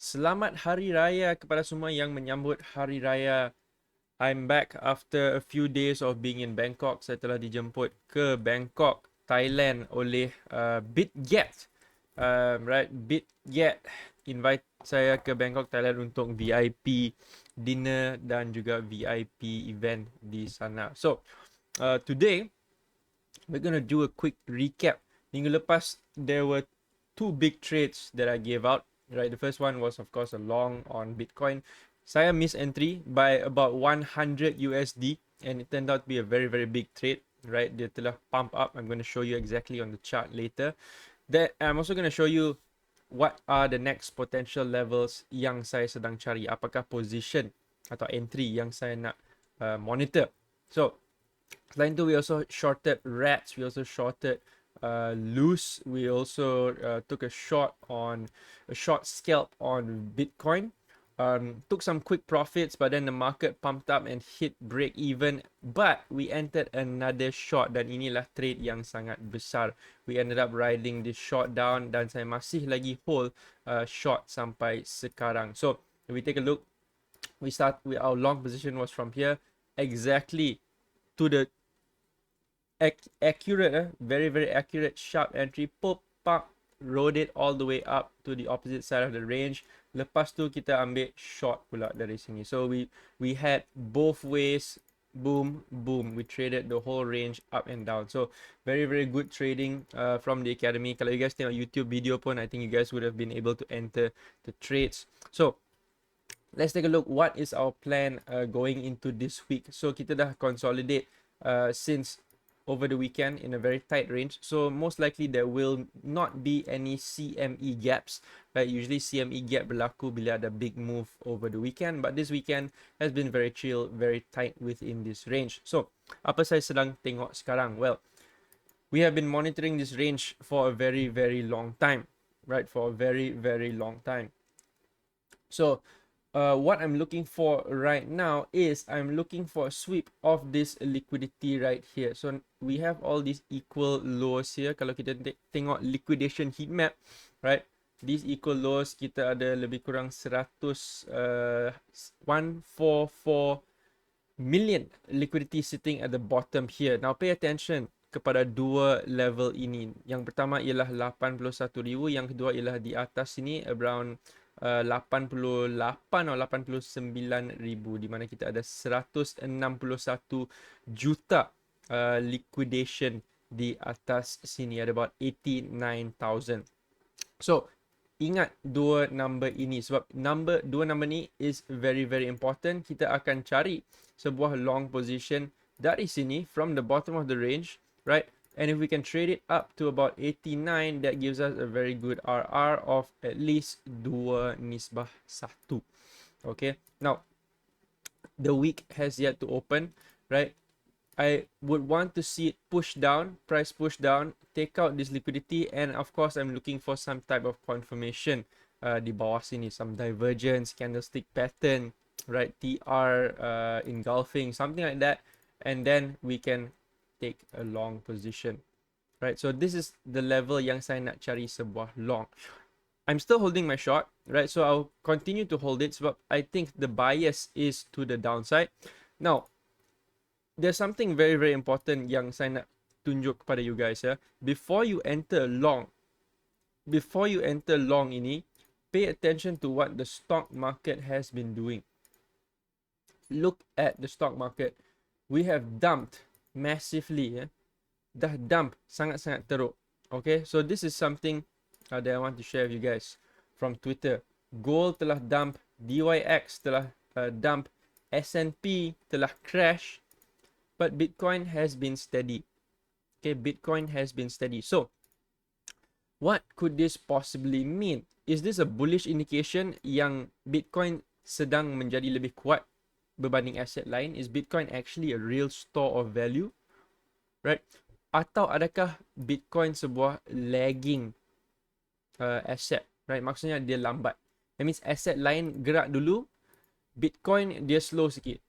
Selamat Hari Raya kepada semua yang menyambut Hari Raya. I'm back after a few days of being in Bangkok. Saya telah dijemput ke Bangkok, Thailand oleh BitGet. BitGet invite saya ke Bangkok, Thailand untuk VIP dinner dan juga VIP event di sana. So, today we're gonna do a quick recap. Minggu lepas, there were two big trades that I gave out. Right, the first one was of course a long on Bitcoin. Saya miss entry by about 100 USD, and it turned out to be a very big trade. Right, dia telah pump up. I'm going to show you exactly on the chart later. That I'm also going to show you what are the next potential levels yang saya sedang cari. Apakah position atau entry yang saya nak monitor. So, selain tu, we also shorted rats. We also shorted loose. We also took a short scalp on Bitcoin. Took some quick profits, but then the market pumped up and hit break even. But we entered another short, dan inilah trade yang sangat besar. We ended up riding this short down, dan saya masih lagi hold short sampai sekarang. So if we take a look, our long position was from here exactly to the accurate, very accurate sharp entry. Pop, rode it all the way up to the opposite side of the range. Lepas tu kita ambil short pula dari sini. So we had both ways, boom. We traded the whole range up and down. So very good trading from the academy. Kalau you guys tengok YouTube video pun, I think you guys would have been able to enter the trades. So let's take a look. What is our plan going into this week? So kita dah consolidate since over the weekend in a very tight range. So most likely there will not be any CME gaps. Right? Usually CME gap berlaku bila ada big move over the weekend. But this weekend has been very chill, very tight within this range. So apa saya sedang tengok sekarang? Well, we have been monitoring this range for a very long time. Right? For a very long time. So what I'm looking for right now is I'm looking for a sweep of this liquidity right here. So we have all these equal lows here. Kalau kita tengok liquidation heat map, right? These equal lows, kita ada lebih kurang 144 million liquidity sitting at the bottom here. Now pay attention kepada dua level ini. Yang pertama ialah 81,000, yang kedua ialah di atas sini around 88 atau 89,000, di mana kita ada 161 juta liquidation di atas sini, ada about 89,000. So ingat dua number ini, sebab dua number ni is very important. Kita akan cari sebuah long position dari sini from the bottom of the range, right? And if we can trade it up to about 89, that gives us a very good RR of at least 2 nisbah 1. Okay, now the week has yet to open, right? I would want to see it push down, price push down, take out this liquidity, and of course I'm looking for some type of confirmation di bawah sini, some divergence, candlestick pattern, right? TR engulfing, something like that, and then we can take a long position, right? So this is the level yang saya nak cari sebuah long. I'm still holding my short, right? So I'll continue to hold it sebab I think the bias is to the downside. Now, there's something very important yang saya nak tunjuk kepada you guys ya. Before you enter long ini, pay attention to what the stock market has been doing. Look at the stock market. We have dumped massively, dah dump sangat teruk. Okay, so this is something that I want to share with you guys from Twitter. Gold telah dump, DYX telah dump, S&P telah crash, but Bitcoin has been steady. Okay, Bitcoin has been steady. So what could this possibly mean? Is this a bullish indication yang Bitcoin sedang menjadi lebih kuat berbanding aset lain? Is Bitcoin actually a real store of value, right? Atau adakah Bitcoin sebuah lagging asset, right? Maksudnya dia lambat. That means aset lain gerak dulu, Bitcoin dia slow sikit.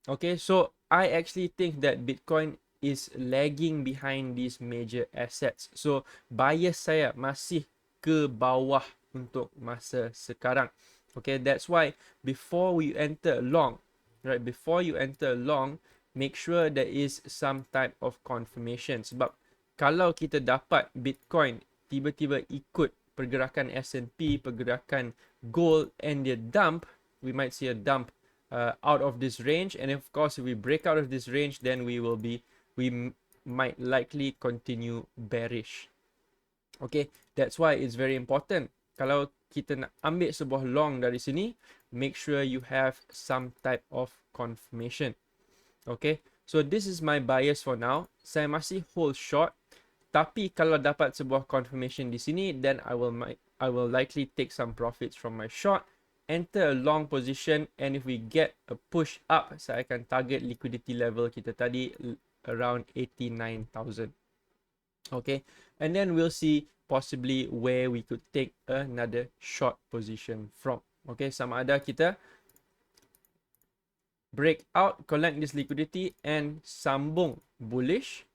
Okay, so I actually think that Bitcoin is lagging behind these major assets. So bias saya masih ke bawah untuk masa sekarang. Okay, that's why before we enter long, right, before you enter long, make sure there is some type of confirmation. Sebab kalau kita dapat Bitcoin tiba-tiba ikut pergerakan S&P, pergerakan gold, and dia dump, we might see a dump out of this range. And of course, if we break out of this range, then we might likely continue bearish. Okay, that's why it's very important. Kalau kita nak ambil sebuah long dari sini, make sure you have some type of confirmation. Okay, so this is my bias for now. Saya masih hold short. Tapi kalau dapat sebuah confirmation di sini, then I will likely take some profits from my short, enter a long position, and if we get a push up, saya akan target liquidity level kita tadi around 89,000. Okay, and then we'll see possibly where we could take another short position from. Okay, sama ada kita break out, collect this liquidity, and sambung bullish,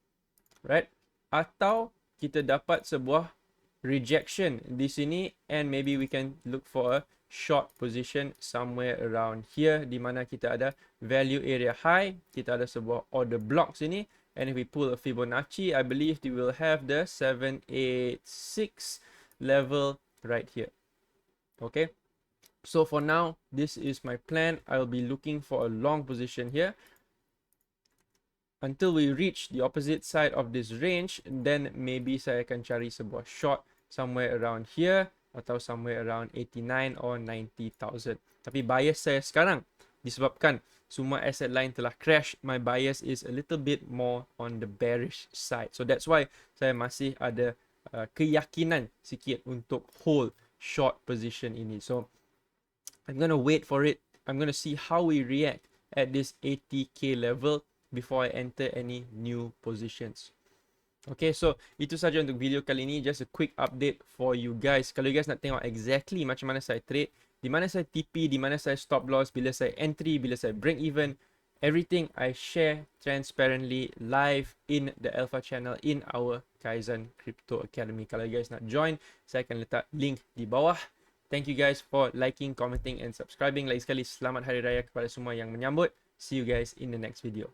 right? Atau kita dapat sebuah rejection di sini, and maybe we can look for a short position somewhere around here, di mana kita ada value area high, kita ada sebuah order block sini, and if we pull a Fibonacci, I believe we will have the 786 level right here. Okay, so for now, this is my plan. I'll be looking for a long position here until we reach the opposite side of this range. Then maybe saya akan cari sebuah short somewhere around here atau somewhere around 89 or 90,000. Tapi bias saya sekarang disebabkan semua asset lain telah crash, my bias is a little bit more on the bearish side. So that's why saya masih ada keyakinan sikit untuk hold short position ini. So I'm going to wait for it. I'm going to see how we react at this 80k level before I enter any new positions. Okay, so itu saja untuk video kali ini. Just a quick update for you guys. Kalau you guys nak tengok exactly macam mana saya trade, di mana saya TP, di mana saya stop loss, bila saya entry, bila saya break even, everything I share transparently live in the Alpha channel in our Kyzen Crypto Academy. Kalau you guys nak join, saya akan letak link di bawah. Thank you guys for liking, commenting and subscribing. Lagi sekali, selamat Hari Raya kepada semua yang menyambut. See you guys in the next video.